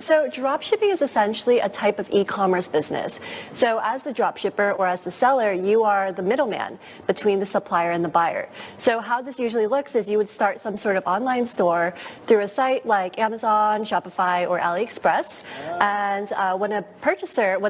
So dropshipping is essentially a type of e-commerce business. So as the dropshipper or as the seller, you are the middleman between the supplier and the buyer. So how this usually looks is you would start some sort of online store through a site like Amazon, Shopify, or AliExpress. And when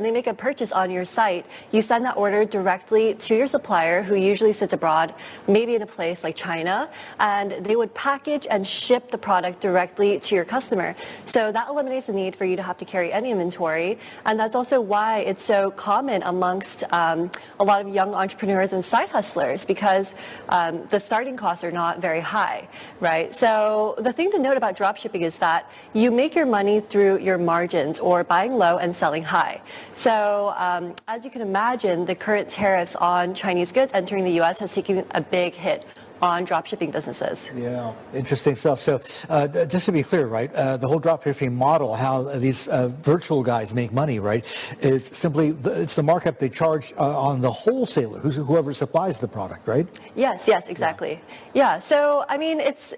they make a purchase on your site, you send that order directly to your supplier, who usually sits abroad, maybe in a place like China, and they would package and ship the product directly to your customer. So that eliminates the need for you to have to carry any inventory, and that's also why it's so common amongst a lot of young entrepreneurs and side hustlers, because the starting costs are not very high, right? So the thing to note about dropshipping is that you make your money through your margins, or buying low and selling high. So as you can imagine, the current tariffs on Chinese goods entering the U.S. has taken a big hit on dropshipping businesses. Yeah, interesting stuff. So just to be clear, right, the whole dropshipping model, how these virtual guys make money, right, is simply, it's the markup they charge on the wholesaler, whoever supplies the product, right? Yes, exactly. Yeah, so I mean, it's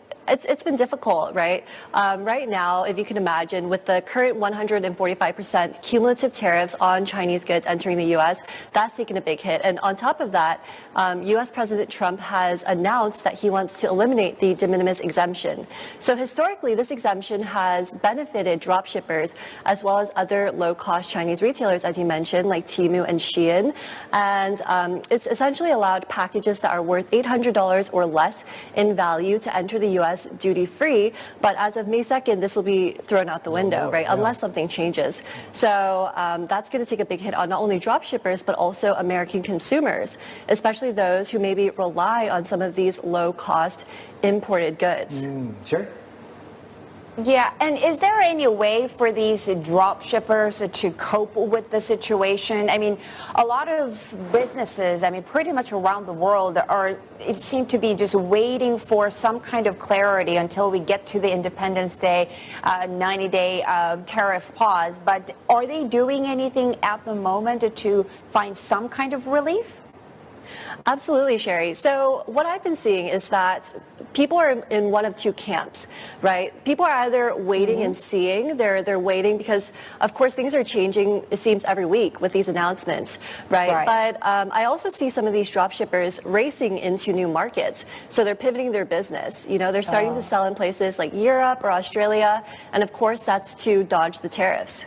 been difficult, right? Right now, if you can imagine, with the current 145% cumulative tariffs on Chinese goods entering the U.S., that's taken a big hit. And on top of that, U.S. President Trump has announced that he wants to eliminate the de minimis exemption. So historically, this exemption has benefited dropshippers as well as other low-cost Chinese retailers, as you mentioned, like Temu and Shein. And it's essentially allowed packages that are worth $800 or less in value to enter the U.S. duty-free. But as of May 2nd, this will be thrown out the window, right? Yeah. Unless something changes. So that's going to take a big hit on not only dropshippers, but also American consumers, especially those who maybe rely on some of these low-cost imported goods. Sure. Yeah, and is there any way for these drop shippers to cope with the situation? I mean, a lot of businesses, I mean, pretty much around the world it seems to be just waiting for some kind of clarity until we get to the Independence Day 90-day tariff pause. But are they doing anything at the moment to find some kind of relief? Absolutely, Sherry. So what I've been seeing is that people are in one of two camps, right? People are either waiting and seeing. They're waiting because, of course, things are changing, it seems, every week with these announcements, right? But I also see some of these drop shippers racing into new markets. So they're pivoting their business. You know, they're starting to sell in places like Europe or Australia. And, of course, that's to dodge the tariffs.